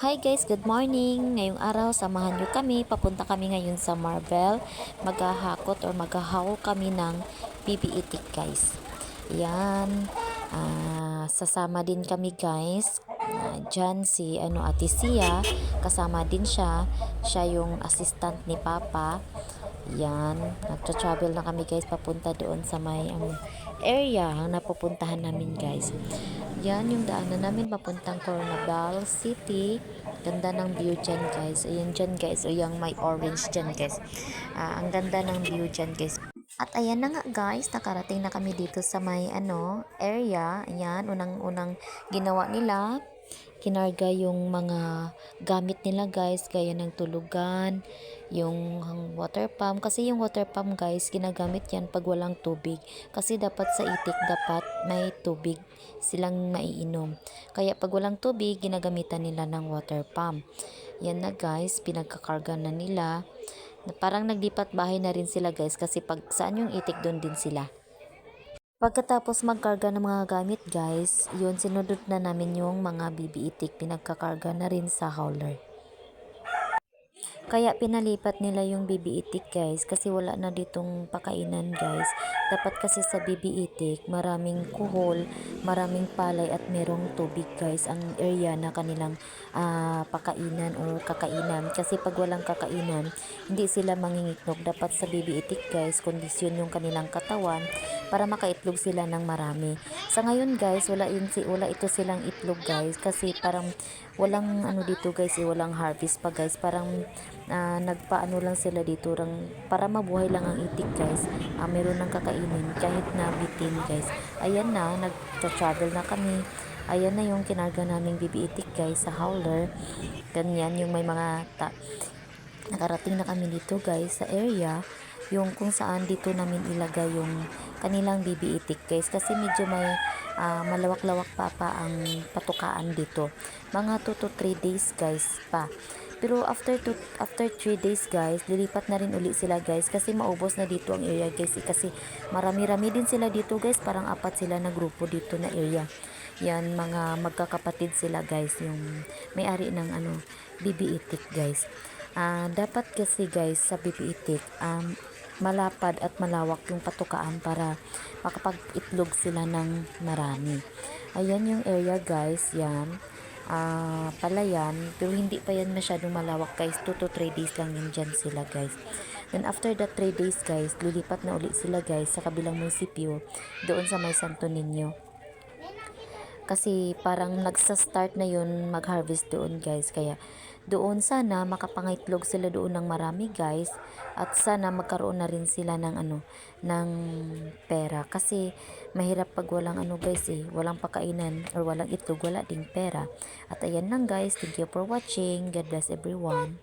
Hi guys, good morning. Ngayong araw, samahan nyo kami. Papunta kami ngayon sa Marvel. Maghahakot or maghahaul kami ng BB-itik guys. Yan. Sasama din kami guys. Diyan si Ate Sia. Kasama din siya. Siya yung assistant ni Papa. Yan. Nagtra-travel na kami guys papunta doon sa may area ang napupuntahan namin guys. Yan yung daanan namin papuntang Coronadal City. Ganda ng view dyan guys. Ayan dyan guys. O yung may orange dyan guys. Ang ganda ng view dyan guys. At ayan na nga guys. Nakarating na kami dito sa may area. Ayan. Unang-unang ginawa nila. Kinarga yung mga gamit nila guys. Gaya ng tulugan. Yung water pump. Kasi yung water pump guys. Ginagamit yan pag walang tubig. Kasi dapat sa itik dapat may tubig silang maiinom. Kaya pag walang tubig, ginagamitan nila ng water pump. Yan na guys, pinagkakarga na nila. Parang naglipat bahay na rin sila guys kasi pag saan yung itik doon din sila. Pagkatapos magkarga ng mga gamit guys, yun sinudot na namin yung mga BB-itik, pinagkakarga na rin sa hauler. Kaya pinalipat nila yung BB-itik guys kasi wala na ditong pakainan guys. Dapat kasi sa BB-itik maraming kuhol, maraming palay at merong tubig guys ang area na kanilang pakainan or kakainan. Kasi pag walang kakainan, hindi sila mangingiknog. Dapat sa BB-itik guys, kondisyon yung kanilang katawan para makaitlog sila ng marami. Sa ngayon guys, wala ito silang itlog guys kasi parang walang dito guys, walang harvest pa guys. Parang nagpaano lang sila dito para mabuhay lang ang itik guys. Meron ng kakainin kahit na bitin guys. Ayan na, nagta-travel na kami. Ayan na yung kinarga naming BB-itik guys sa hauler. Ganyan yung may mga nakarating na kami dito guys sa area yung kung saan dito namin ilagay yung kanilang BB-itik guys kasi medyo may malawak-lawak pa ang patukaan dito. Mga 2 to 3 days guys pa. Pero after 3 days guys, lilipat na rin uli sila guys kasi maubos na dito ang area guys. Kasi marami-rami din sila dito guys, parang 4 sila na grupo dito na area. Yan, mga magkakapatid sila guys, yung may-ari ng BB-itik guys. Dapat kasi guys sa BB-itik, malapad at malawak yung patukaan para makapag-itlog sila ng marami. Ayan yung area guys, yan. Palayan, pero hindi pa yan masyadong malawak guys. 2 to 3 days lang yan dyan sila guys. Then after that 3 days guys, lilipat na ulit sila guys sa kabilang munisipyo doon sa may Santo Niño. Kasi parang nagsa-start na yun mag-harvest doon guys. Kaya doon sana makapangaitlog sila doon ng marami guys. At sana magkaroon na rin sila ng ng pera. Kasi mahirap pag walang guys walang pakainan or walang itlog, wala ding pera. At ayan lang guys, thank you for watching. God bless everyone.